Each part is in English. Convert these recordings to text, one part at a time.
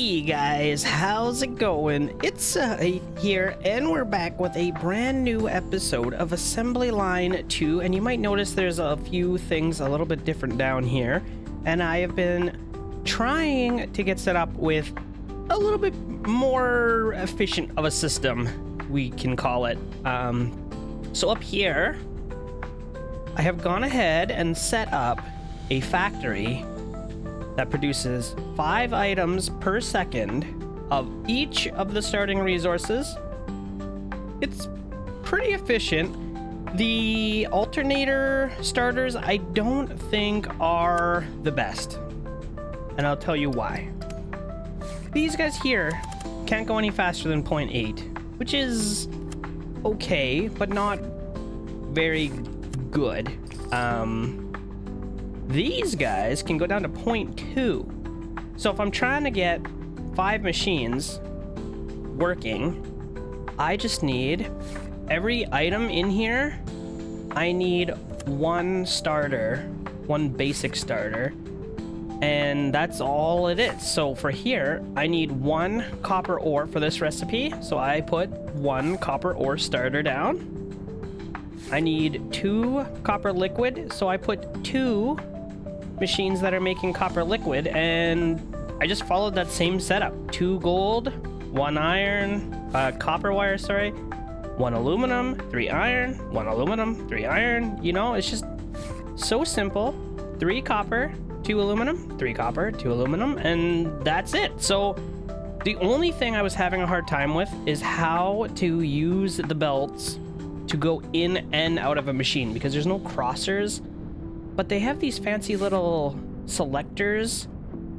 Hey guys, how's it going? It's Zahait here, and we're back with a brand new episode of Assembly Line 2, and you might notice there's a few things a little bit different down here, and I have been trying to get set up with a little bit more efficient of a system, we can call it. So up here, I have gone ahead and set up a factory that produces 5 items per second of each of the starting resources. It's pretty efficient. The alternator starters I don't think are the best, and I'll tell you why. These guys here can't go any faster than 0.8, which is okay, but not very good. These guys can go down to 0.2. So if I'm trying to get 5 machines working, I just need every item in here. I need one starter, one basic starter, and that's all it is. So for here, I need 1 copper ore for this recipe. So I put 1 copper ore starter down. I need 2 copper liquid. So I put 2 machines that are making copper liquid, and I just followed that same setup. 2 gold, 1 iron, copper wire, sorry, 1 aluminum, 3 iron, 1 aluminum, 3 iron. You know, it's just so simple. 3 copper, 2 aluminum, 3 copper, 2 aluminum, and that's it. So the only thing I was having a hard time with is how to use the belts to go in and out of a machine, because there's no crossers. But they have these fancy little selectors,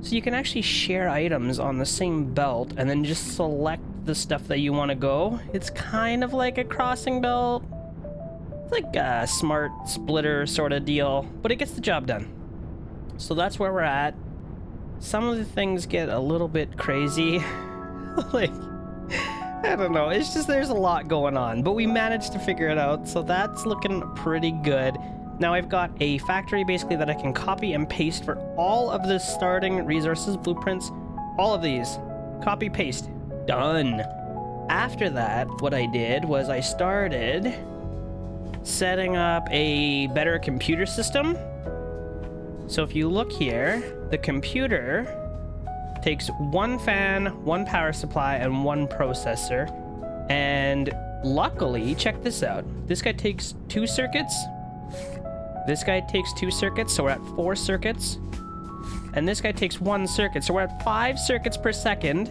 so you can actually share items on the same belt and then just select the stuff that you want to go. It's kind of like a crossing belt. It's like a smart splitter sort of deal, but it gets the job done. So that's where we're at. Some of the things get a little bit crazy. Like, I don't know. It's just there's a lot going on, but we managed to figure it out, so that's looking pretty good. Now I've got a factory basically that I can copy and paste for all of the starting resources, blueprints, all of these. Copy, paste, done. After that, what I did was I started setting up a better computer system. So if you look here, the computer takes 1 fan, 1 power supply, and 1 processor. And luckily, check this out. This guy takes 2 circuits. This guy takes 2 circuits, so we're at 4 circuits. And this guy takes 1 circuit, so we're at 5 circuits per second.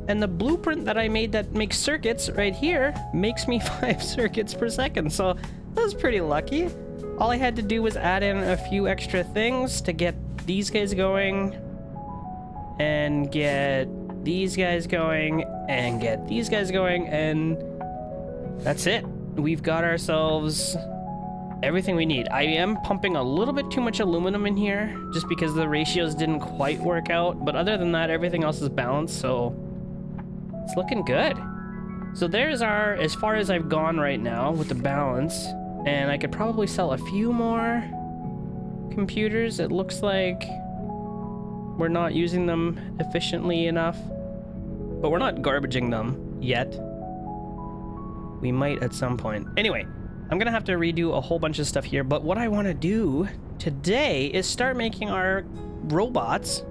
And the blueprint that I made that makes circuits right here makes me 5 circuits per second. So that was pretty lucky. All I had to do was add in a few extra things to get these guys going, and get these guys going, and get these guys going, and that's it. We've got ourselves everything we need. I am pumping a little bit too much aluminum in here just because the ratios didn't quite work out, but other than that, everything else is balanced, so it's looking good. So there's our, as far as I've gone right now with the balance, and I could probably sell a few more computers. It looks like we're not using them efficiently enough, but we're not garbaging them yet. We might at some point. Anyway, I'm gonna have to redo a whole bunch of stuff here, but what I want to do today is start making our robots.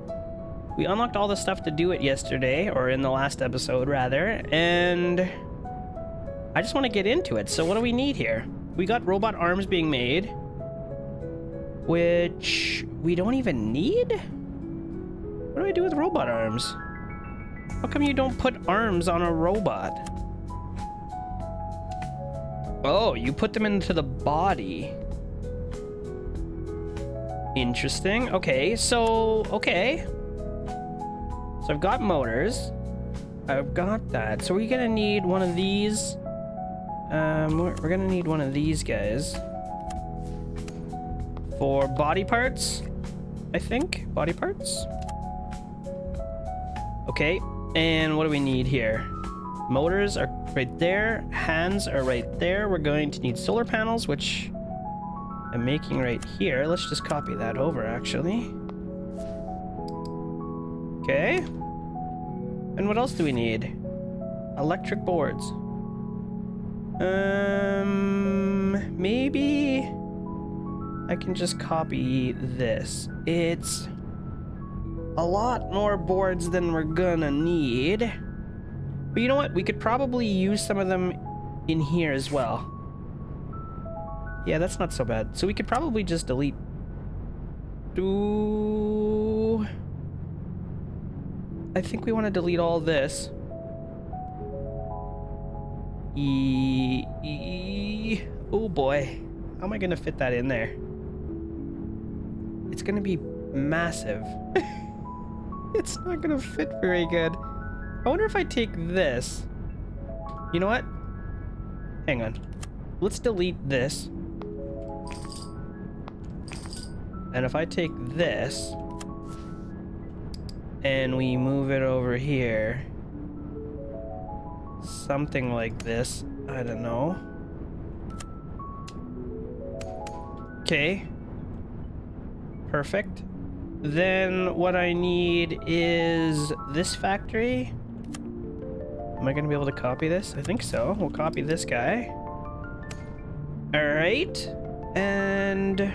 We unlocked all the stuff to do it yesterday, or in the last episode rather, and I just want to get into it. So what do we need here? We got robot arms being made, which we don't even need? What do I do with robot arms? How come you don't put arms on a robot? Oh, you put them into the body. Interesting. Okay, so I've got motors. I've got that. So we're gonna need one of these. We're gonna need one of these guys for body parts, I think. Body parts. Okay, and what do we need here? Motors are right there. Hands are right there. We're going to need solar panels, which I'm making right here. Let's just copy that over, actually. Okay. And what else do we need? Electric boards. Maybe I can just copy this. It's a lot more boards than we're gonna need. But you know what? We could probably use some of them in here as well. Yeah, that's not so bad. So we could probably just delete. I think we want to delete all this. Oh boy. How am I going to fit that in there? It's going to be massive. It's not going to fit very good. I wonder if I take this. You know what? Hang on. Let's delete this. And if I take this and we move it over here, something like this, I don't know. Okay. Perfect. Then what I need is this factory. Am I going to be able to copy this? I think so. We'll copy this guy. All right. And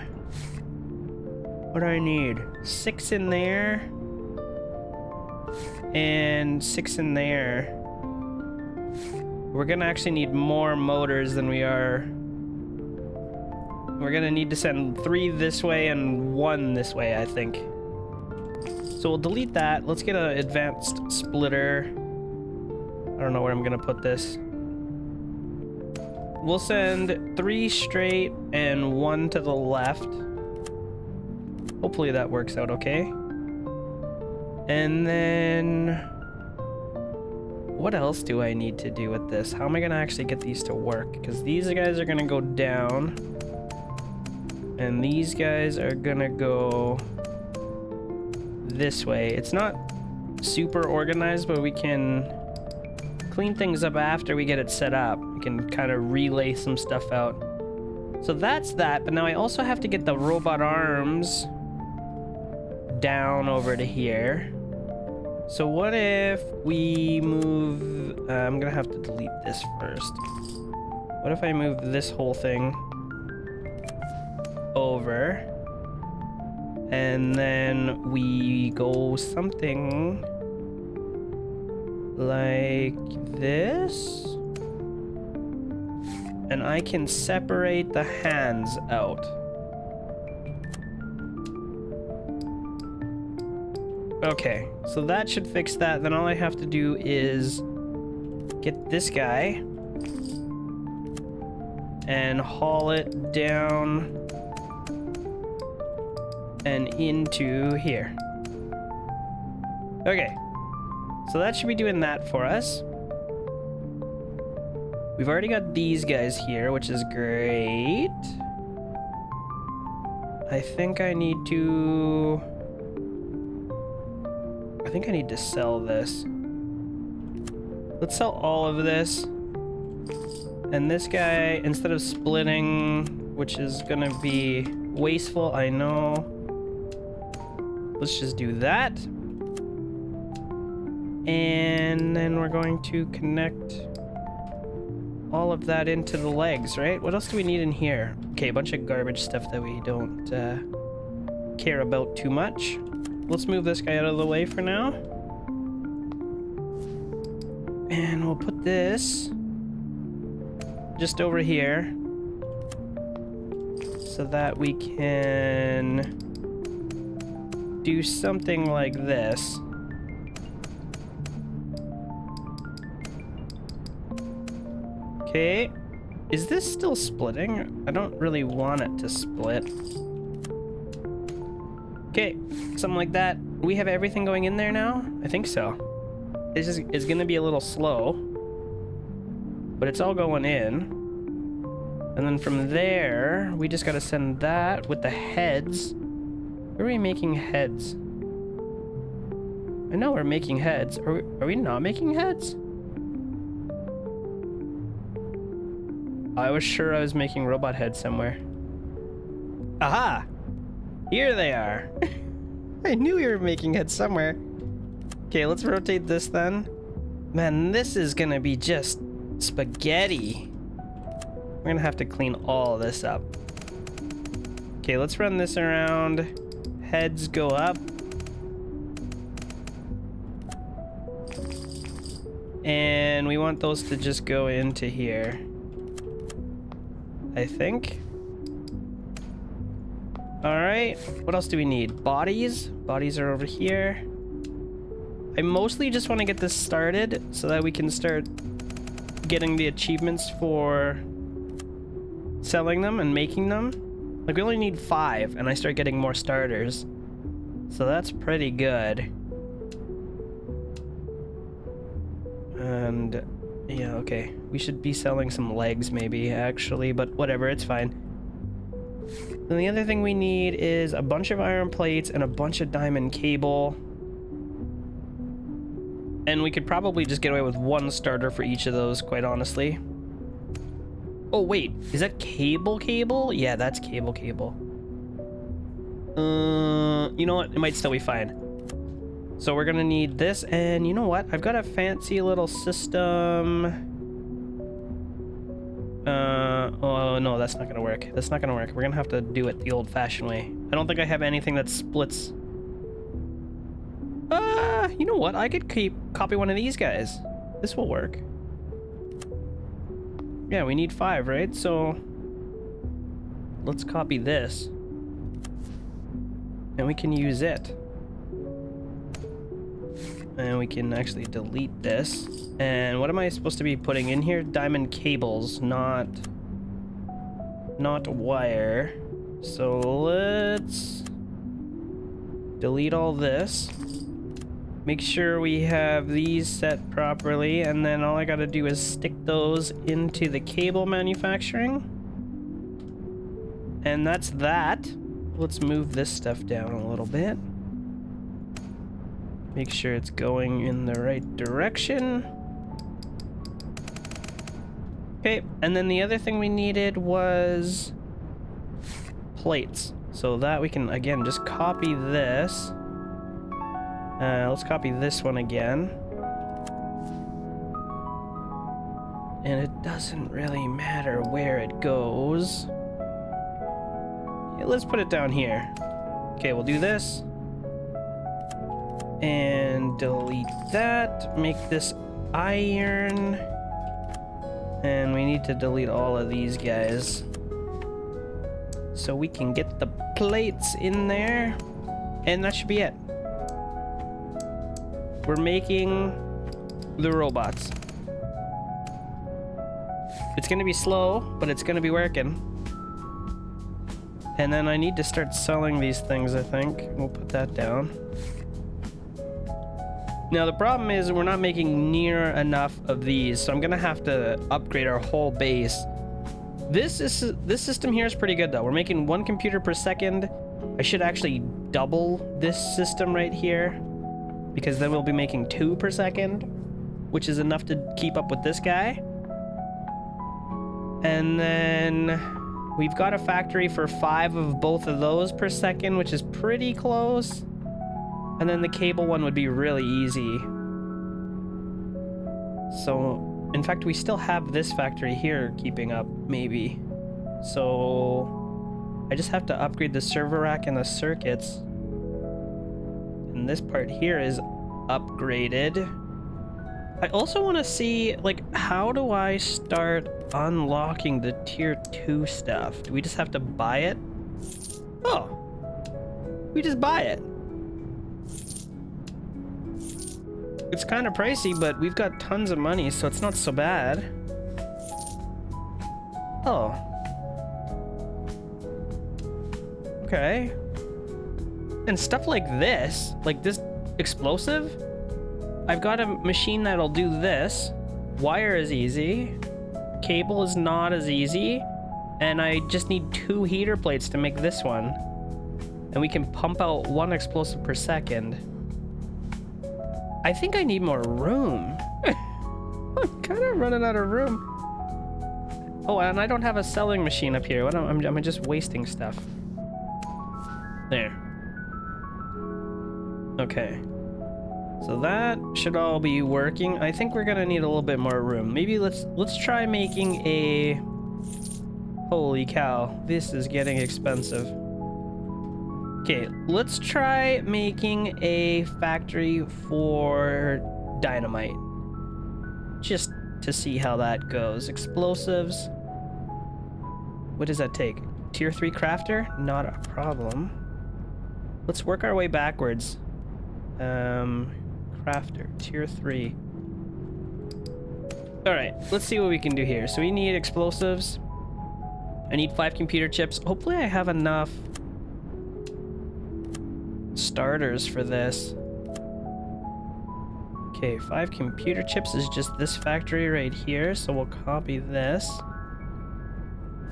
what do I need? 6 in there. And 6 in there. We're going to actually need more motors than we are. We're going to need to send 3 this way and 1 this way, I think. So we'll delete that. Let's get an advanced splitter. I don't know where I'm going to put this. We'll send 3 straight and 1 to the left. Hopefully that works out okay. And then what else do I need to do with this? How am I going to actually get these to work? Because these guys are going to go down. And these guys are going to go this way. It's not super organized, but we can clean things up after we get it set up. We can kind of relay some stuff out. So that's that, but now I also have to get the robot arms down over to here. So what if we move... I'm gonna have to delete this first. What if I move this whole thing over? And then we go something like this. And I can separate the hands out. Okay, so that should fix that. Then all I have to do is get this guy and haul it down and into here. Okay, so that should be doing that for us. We've already got these guys here, which is great. I think I need to sell this. Let's sell all of this. And this guy, instead of splitting, which is gonna be wasteful, I know. Let's just do that. And then we're going to connect all of that into the legs, right? What else do we need in here? Okay, a bunch of garbage stuff that we don't care about too much. Let's move this guy out of the way for now. And we'll put this just over here so that we can do something like this. Okay, is this still splitting? I don't really want it to split. Okay, something like that. We have everything going in there now? I think so. This is gonna be a little slow, but it's all going in. And then from there, we just gotta send that with the heads. Where are we making heads? I know we're making heads. Are we not making heads? I was sure I was making robot heads somewhere. Aha! Here they are. I knew we were making heads somewhere. Okay, let's rotate this then. Man, this is gonna be just spaghetti. We're gonna have to clean all of this up. Okay, let's run this around. Heads go up. And we want those to just go into here, I think. All right, what else do we need? Bodies. Bodies are over here. I mostly just want to get this started so that we can start getting the achievements for selling them and making them. Like, we only need 5 and I start getting more starters. So that's pretty good. And yeah, okay. We should be selling some legs maybe, actually, but whatever, it's fine. And the other thing we need is a bunch of iron plates and a bunch of diamond cable. And we could probably just get away with 1 starter for each of those, quite honestly. Oh, wait. Is that cable? Yeah, that's cable. You know what? It might still be fine. So we're gonna need this, and you know what? I've got a fancy little system. Oh, no, that's not gonna work. That's not gonna work. We're gonna have to do it the old-fashioned way. I don't think I have anything that splits. You know what? I could copy one of these guys. This will work. Yeah, we need 5, right? So let's copy this. And we can use it. And we can actually delete this. And what am I supposed to be putting in here? Diamond cables, not wire. So let's delete all this. Make sure we have these set properly, and then all I gotta do is stick those into the cable manufacturing. And that's that. Let's move this stuff down a little bit. Make sure it's going in the right direction. Okay, and then the other thing we needed was plates. So that we can, again, just copy this. Let's copy this one again. And it doesn't really matter where it goes. Yeah, let's put it down here. Okay, we'll do this. And delete that. Make this iron. And we need to delete all of these guys. So we can get the plates in there. And that should be it. We're making the robots. It's gonna be slow, but it's gonna be working. And then I need to start selling these things, I think. We'll put that down. Now the problem is we're not making near enough of these, so I'm gonna have to upgrade our whole base. This system here is pretty good though. We're making 1 computer per second. I should actually double this system right here, because then we'll be making 2 per second, which is enough to keep up with this guy. And then we've got a factory for 5 of both of those per second, which is pretty close. And then the cable one would be really easy. So, in fact, we still have this factory here keeping up, maybe. So, I just have to upgrade the server rack and the circuits. And this part here is upgraded. I also want to see, like, how do I start unlocking the tier 2 stuff? Do we just have to buy it? Oh, we just buy it. It's kind of pricey, but we've got tons of money, so it's not so bad. Oh. Okay. And stuff like this explosive, I've got a machine that'll do this. Wire is easy. Cable is not as easy. And I just need 2 heater plates to make this one. And we can pump out 1 explosive per second. I think I need more room. I'm kind of running out of room. Oh, and I don't have a selling machine up here. I'm just wasting stuff. There. Okay. So that should all be working. I think we're gonna need a little bit more room. Maybe let's try making a... Holy cow, this is getting expensive. Okay, let's try making a factory for dynamite. Just to see how that goes. Explosives. What does that take? Tier 3 crafter? Not a problem. Let's work our way backwards. Crafter, tier 3. Alright, let's see what we can do here. So we need explosives. I need 5 computer chips. Hopefully I have enough starters for this. Okay, 5 computer chips is just this factory right here, so we'll copy this.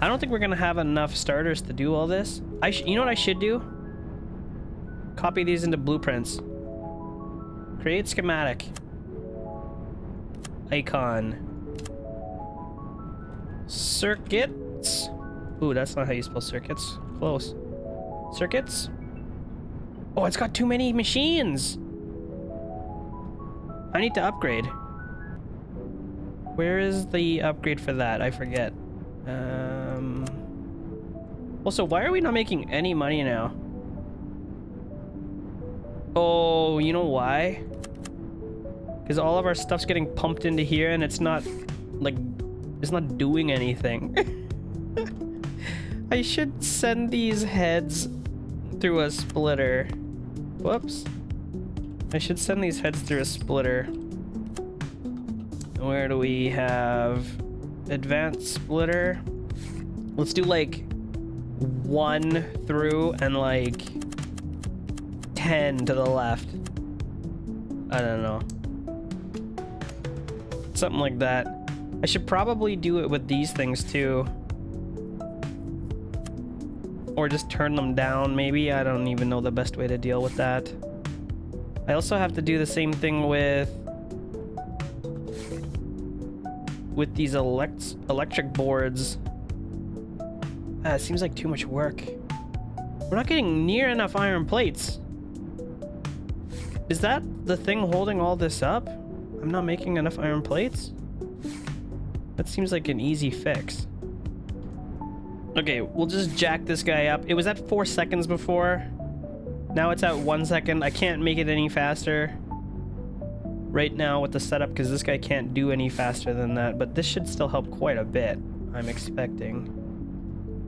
I don't think we're gonna have enough starters to do all this. You know what I should do? Copy these into blueprints. Create schematic. Icon. Circuits. Ooh, that's not how you spell circuits. Close. Circuits. Oh, it's got too many machines. I need to upgrade. Where is the upgrade for that? I forget. Also, why are we not making any money now? Oh, you know why? Because all of our stuff's getting pumped into here and it's not, like, it's not doing anything. I should send these heads through a splitter. Whoops. I should send these heads through a splitter. Where do we have advanced splitter? Let's do like 1 through and like 10 to the left. I don't know. Something like that. I should probably do it with these things too. Or just turn them down maybe. I don't even know the best way to deal with that. I also have to do the same thing with these electric boards. It seems like too much work. We're not getting near enough iron plates. Is that the thing holding all this up? I'm not making enough iron plates? That seems like an easy fix. Okay, we'll just jack this guy up. It was at 4 seconds before. Now it's at 1 second. I can't make it any faster right now with the setup because this guy can't do any faster than that. But this should still help quite a bit, I'm expecting.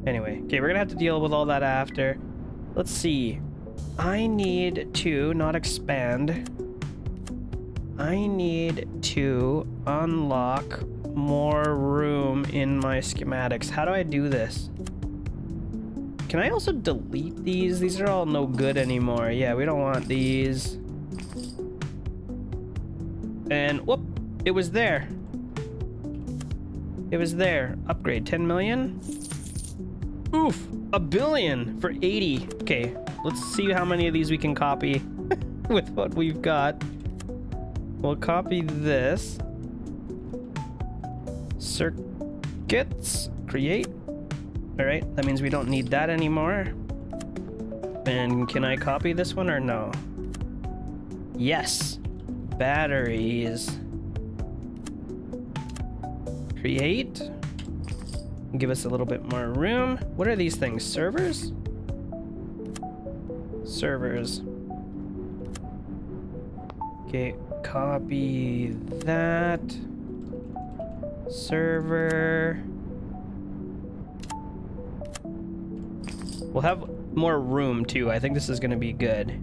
Anyway, okay, we're gonna have to deal with all that after. Let's see. I need to not expand. I need to unlock more room in my schematics. How do I do this? Can I also delete these? These are all no good anymore. Yeah, we don't want these. And whoop, it was there. It was there. Upgrade 10 million. Oof, $1 billion for 80. Okay, let's see how many of these we can copy with what we've got. We'll copy this. Circuits, create. All right, that means we don't need that anymore. And can I copy this one or no? Yes. Batteries. Create. Give us a little bit more room. What are these things? Servers? Servers. Okay, copy that. Server. We'll have more room too. I think this is going to be good.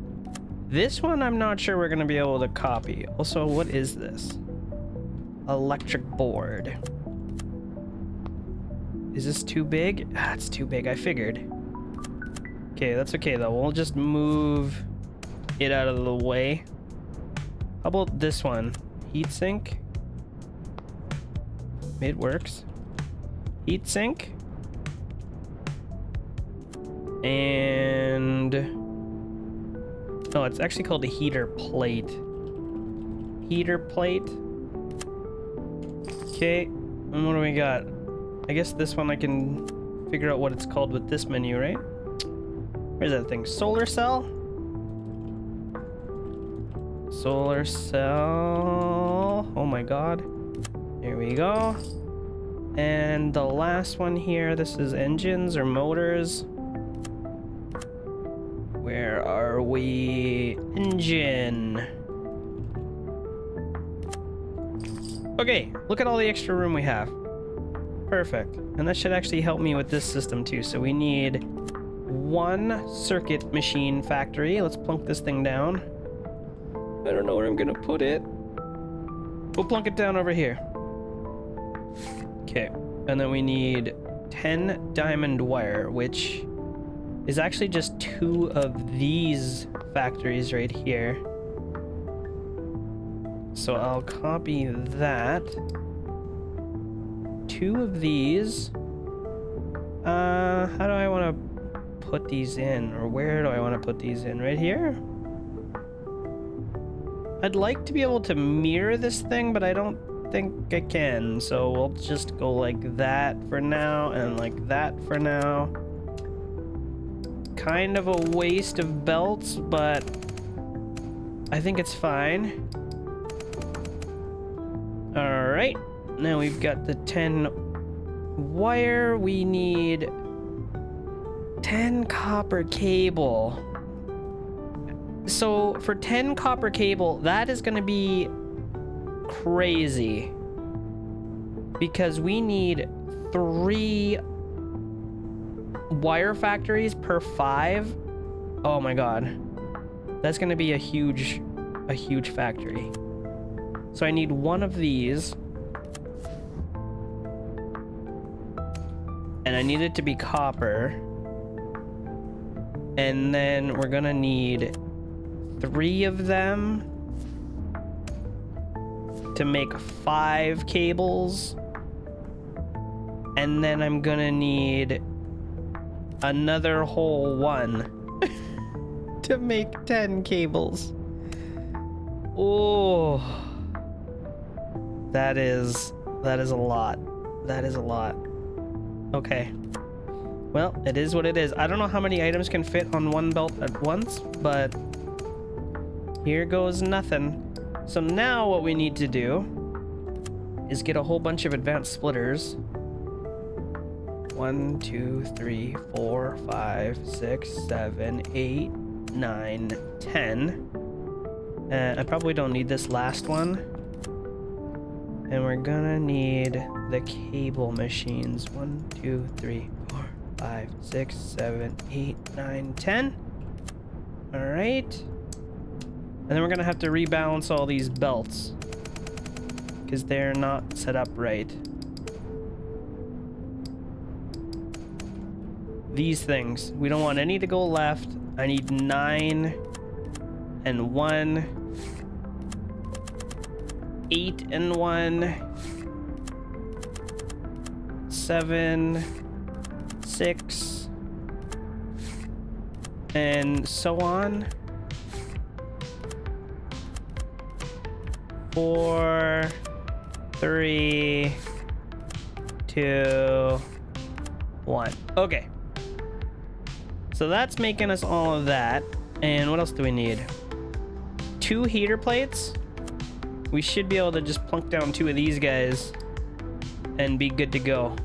This one I'm not sure we're going to be able to copy. Also, what is this? Electric board. Is this too big? Ah, it's too big. I figured. Okay, that's okay though. We'll just move it out of the way. How about this one? Heatsink. It works. Heatsink. And oh, it's actually called a heater plate. Heater plate. Okay, and what do we got? I guess this one I can figure out what it's called with this menu, right? Where's that thing? Solar cell? Solar cell. Oh my god. There we go. And the last one here, this is engines or motors. Where are we? Engine. Okay, look at all the extra room we have. Perfect. And that should actually help me with this system too. So we need one circuit machine factory. Let's plunk this thing down. I don't know where I'm gonna put it. We'll plunk it down over here. Okay, and then we need 10 diamond wire, which is actually just 2 of these factories right here. So I'll copy that. 2 of these. How do I want to put these in? Or where do I want to put these in? Right here? I'd like to be able to mirror this thing, but I don't think I can. So we'll just go like that for now, and like that for now. Kind of a waste of belts, but I think it's fine. Alright, now we've got the 10 wire. We need 10 copper cable. So for 10 copper cable, that is going to be crazy. Because we need 3 wire factories per 5. Oh my god. That's going to be a huge factory. So I need 1 of these. And I need it to be copper. And then we're gonna need 3 of them to make 5 cables. And then I'm gonna need another whole 1 to make 10 cables. Oh. That is a lot. That is a lot. Okay. Well, it is what it is. I don't know how many items can fit on one belt at once, but here goes nothing. So now what we need to do is get a whole bunch of advanced splitters. 1, 2, 3, 4, 5, 6, 7, 8, 9, 10. I probably don't need this last one. And we're gonna need the cable machines. 1, 2, 3, 4, 5, 6, 7, 8, 9, 10. Alright. And then we're gonna have to rebalance all these belts, because they're not set up right. These things. We don't want any to go left. I need 9 and 1. 8 and 1, 7, 6, and so on. 4, 3, 2, 1. Okay. So that's making us all of that. And what else do we need? 2 heater plates. We should be able to just plunk down 2 of these guys and be good to go.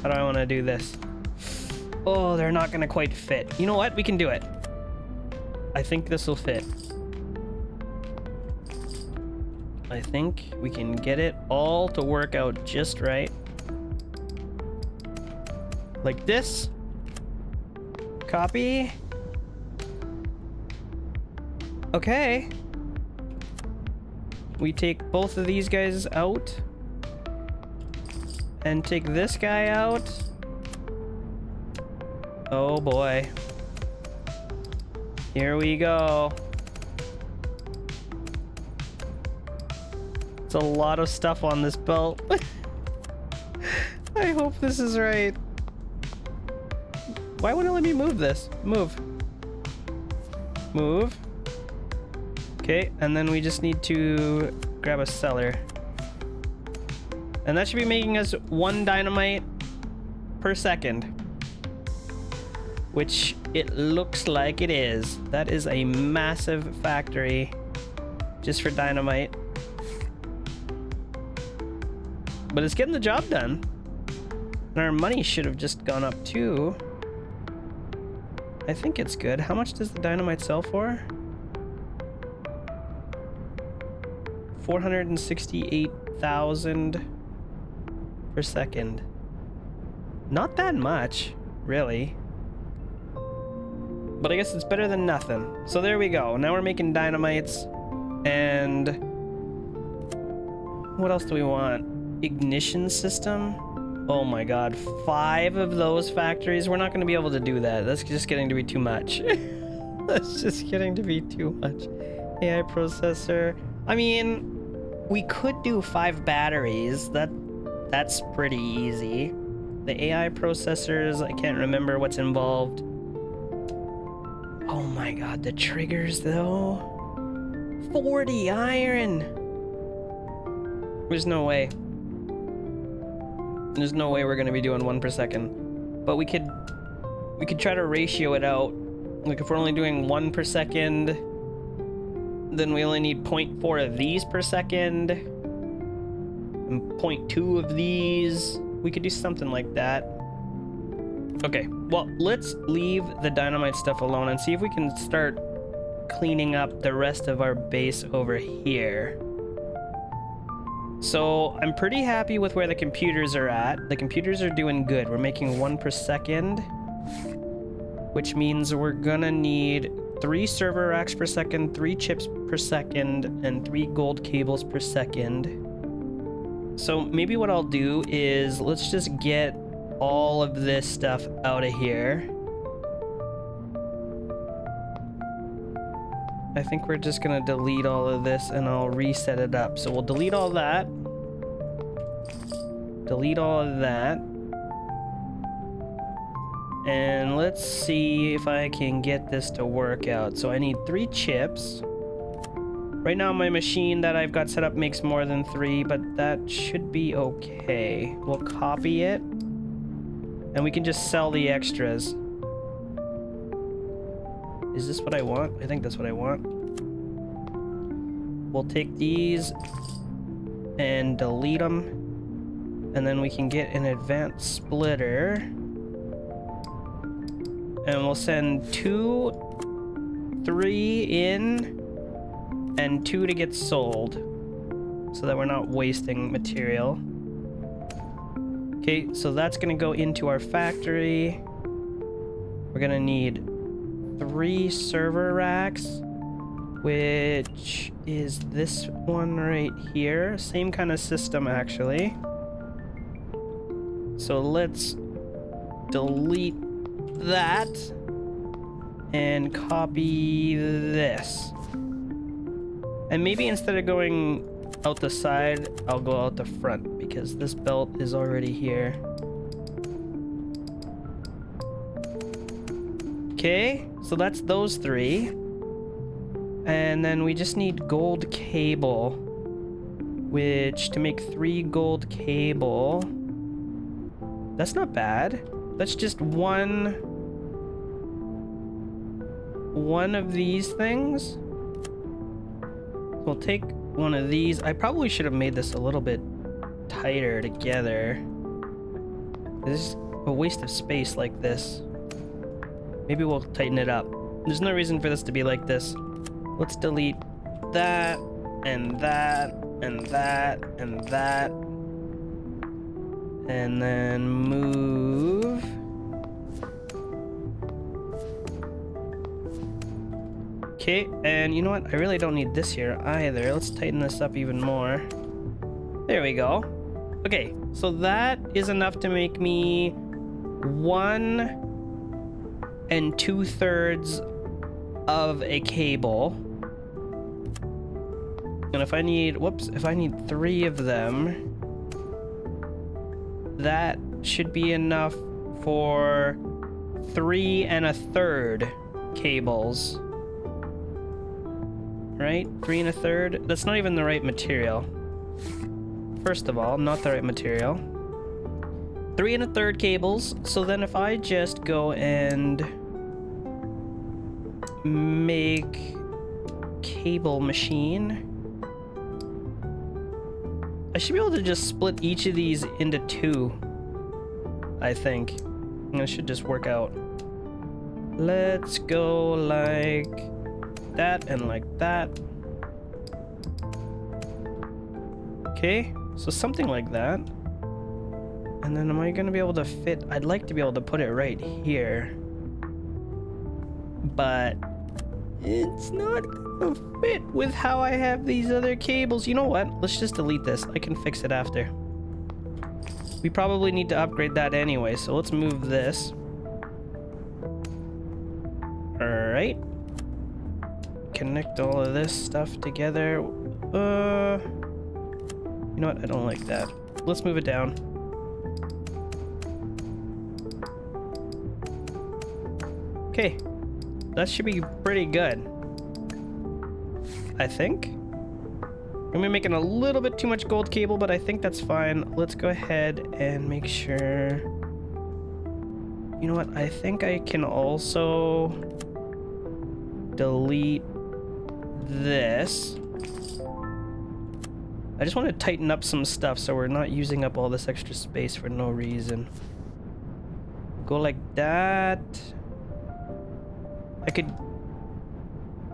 How do I want to do this? Oh, they're not going to quite fit. You know what? We can do it. I think this will fit. I think we can get it all to work out just right. Like this. Copy. Okay. We take both of these guys out. And take this guy out. Oh boy. Here we go. It's a lot of stuff on this belt. I hope this is right. Why wouldn't it let me move this? Move. Move. Okay, and then we just need to grab a cellar. And that should be making us 1 dynamite per second. Which it looks like it is. That is a massive factory. just for dynamite. But it's getting the job done. And our money should have just gone up too. I think it's good. How much does the dynamite sell for? 468,000 per second. Not that much, really. But I guess it's better than nothing. So there we go. Now we're making dynamites. And what else do we want? Ignition system? Oh my god, 5 of those factories? We're not going to be able to do that. That's just getting to be too much. That's just getting to be too much. AI processor. I mean, we could do 5 batteries. That's pretty easy. The AI processors, I can't remember what's involved. Oh my god, the triggers though. 40 iron. There's no way. There's no way we're gonna be doing 1 per second. But we could try to ratio it out. Like if we're only doing 1 per second, then we only need 0.4 of these per second. And 0.2 of these. We could do something like that. Okay, well, let's leave the dynamite stuff alone and see if we can start cleaning up the rest of our base over here. So I'm pretty happy with where the computers are at. The computers are doing good. We're making 1 per second, which means we're gonna need 3 server racks per second, 3 chips per second, and 3 gold cables per second. So maybe what I'll do is let's just get all of this stuff out of here. I think we're just gonna delete all of this and I'll reset it up. So we'll delete all that. Delete all of that. And let's see if I can get this to work out. So I need 3 chips. Right now my machine that I've got set up makes more than 3, but that should be okay. We'll copy it. And we can just sell the extras. Is this what I want? I think that's what I want. We'll take these and delete them. And then we can get an advanced splitter. And we'll send 2, 3 in, and 2 to get sold. So that we're not wasting material. Okay, so that's gonna go into our factory. We're gonna need 3 server racks, which is this one right here. Same kind of system, actually. So let's delete that and copy this. And maybe instead of going out the side, I'll go out the front because this belt is already here. Okay, so that's those 3. And then we just need gold cable, which to make 3 gold cable, that's not bad. That's just one of these things. We'll take one of these. I probably should have made this a little bit tighter together. This is a waste of space like this. Maybe we'll tighten it up. There's no reason for this to be like this. Let's delete that, and that, and that, and that. And then move. Okay, and you know what? I really don't need this here either. Let's tighten this up even more. There we go. Okay, so that is enough to make me 1 2/3 of a cable. And if I need, if I need 3 of them, that should be enough for 3 1/3 cables. Right? 3 1/3? That's not even the right material. First of all, not the right material. 3 1/3 cables. So then if I just go and make cable machine, I should be able to just split each of these into two, I think. And it should just work out. Let's go like that and like that. Okay, so something like that. And then am I gonna be able to fit? I'd like to be able to put it right here. But it's not gonna fit with how I have these other cables. You know what? Let's just delete this. I can fix it after. We probably need to upgrade that anyway, so let's move this. Alright. Connect all of this stuff together. You know what? I don't like that. Let's move it down. Okay. That should be pretty good. I think. I'm making a little bit too much gold cable, but I think that's fine. Let's go ahead and make sure. You know what? I think I can also delete this. I just want to tighten up some stuff so we're not using up all this extra space for no reason. Go like that.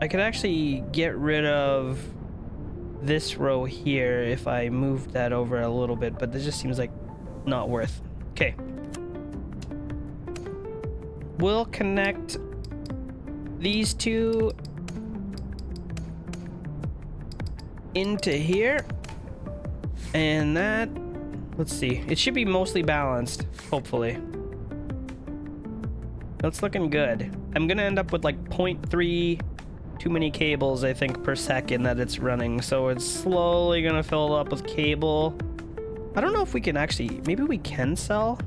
I could actually get rid of this row here if I moved that over a little bit, but this just seems like not worth. Okay. We'll connect these two into here. And that, let's see. It should be mostly balanced, hopefully. That's looking good. I'm gonna end up with like 0.3 too many cables, I think, per second that it's running. So it's slowly gonna fill up with cable. I don't know if we can actually, maybe we can sell?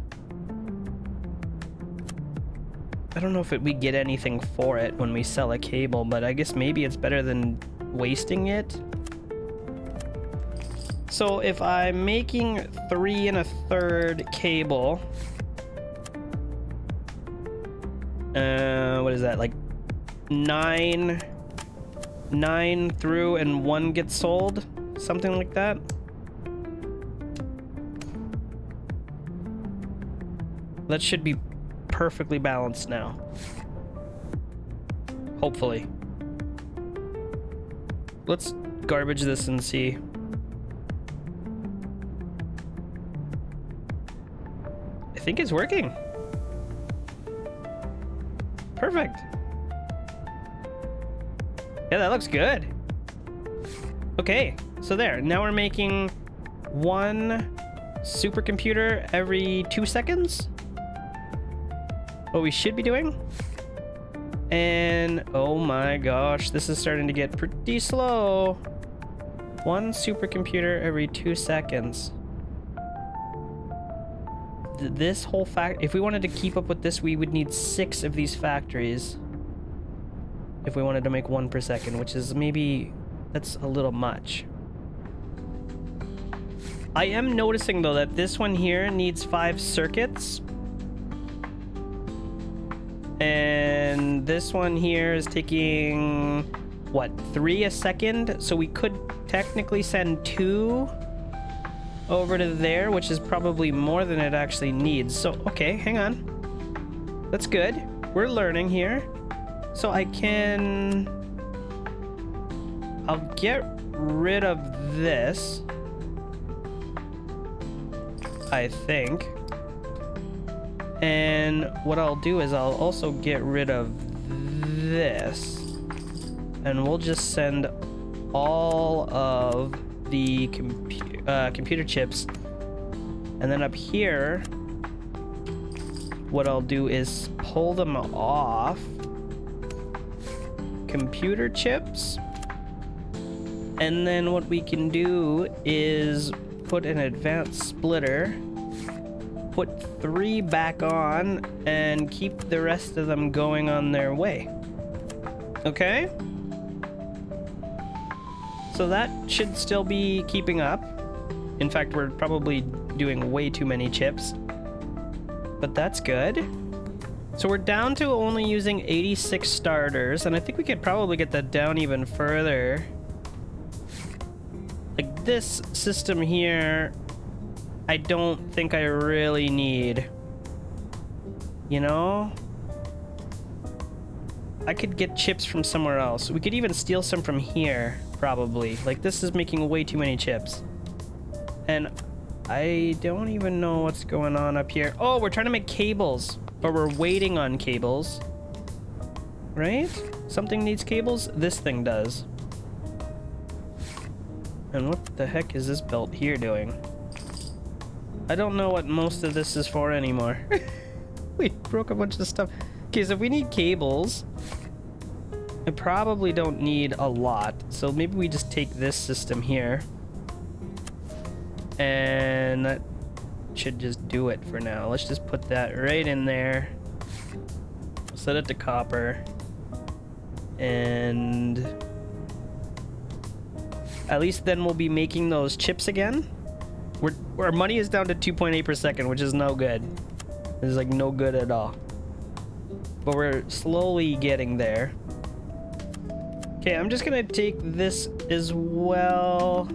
I don't know if we get anything for it when we sell a cable, but I guess maybe it's better than wasting it. So if I'm making 3 1/3 cable, what is that, like 9 through and 1 gets sold, something like that. That should be perfectly balanced now, hopefully. Let's garbage this and see. I think it's working. Perfect. Yeah, that looks good. Okay, so there. Now we're making 1 supercomputer every 2 seconds. What we should be doing. And oh my gosh, this is starting to get pretty slow. 1 supercomputer every 2 seconds. This whole if we wanted to keep up with this, we would need 6 of these factories if we wanted to make 1 per second, which is maybe, that's a little much. I am noticing though that this one here needs 5 circuits, and this one here is taking what, 3 a second, so we could technically send 2 over to there, which is probably more than it actually needs. So okay, hang on, that's good, we're learning here. So I'll get rid of this, I think, and what I'll do is I'll also get rid of this, and we'll just send all of the computer chips. And then up here, what I'll do is pull them off computer chips, and then what we can do is put an advanced splitter, put 3 back on, and keep the rest of them going on their way. Okay? So that should still be keeping up. In fact, we're probably doing way too many chips, but that's good. So we're down to only using 86 starters, and I think we could probably get that down even further. Like this system here, I don't think I really need. You know? I could get chips from somewhere else. We could even steal some from here, probably. Like, this is making way too many chips. And I don't even know what's going on up here. Oh, we're trying to make cables. Or we're waiting on cables. Right? Something needs cables? This thing does. And what the heck is this belt here doing? I don't know what most of this is for anymore. We broke a bunch of stuff. Okay, so if we need cables, I probably don't need a lot. So maybe we just take this system here. And that should just do it for now. Let's just put that right in there. Set it to copper. And at least then we'll be making those chips again. Our money is down to 2.8 per second, which is no good. It's like no good at all. But we're slowly getting there. Okay, I'm just gonna take this as well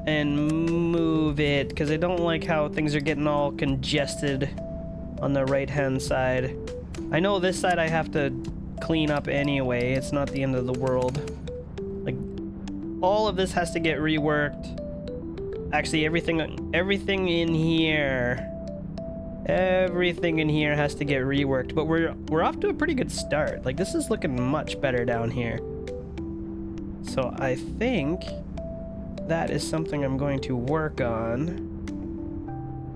and move it because I don't like how things are getting all congested on the right hand side. I know this side I have to clean up anyway. It's not the end of the world. Like, all of this has to get reworked. Actually, everything in here. Everything in here has to get reworked, but we're off to a pretty good start. Like, this is looking much better down here. So I think that is something I'm going to work on.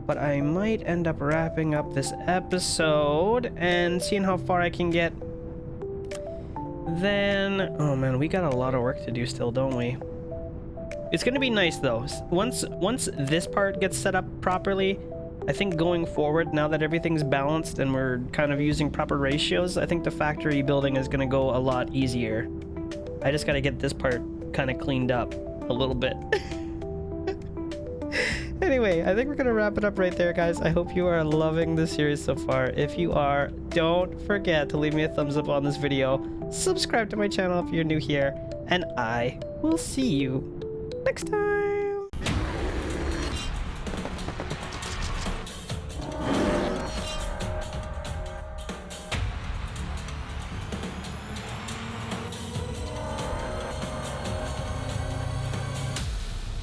But I might end up wrapping up this episode and seeing how far I can get. Then, oh man, we got a lot of work to do still, don't we? It's gonna be nice though. Once this part gets set up properly, I think going forward, now that everything's balanced and we're kind of using proper ratios, I think the factory building is going to go a lot easier. I just got to get this part kind of cleaned up a little bit. Anyway, I think we're going to wrap it up right there, guys. I hope you are loving the series so far. If you are, don't forget to leave me a thumbs up on this video. Subscribe to my channel if you're new here. And I will see you next time.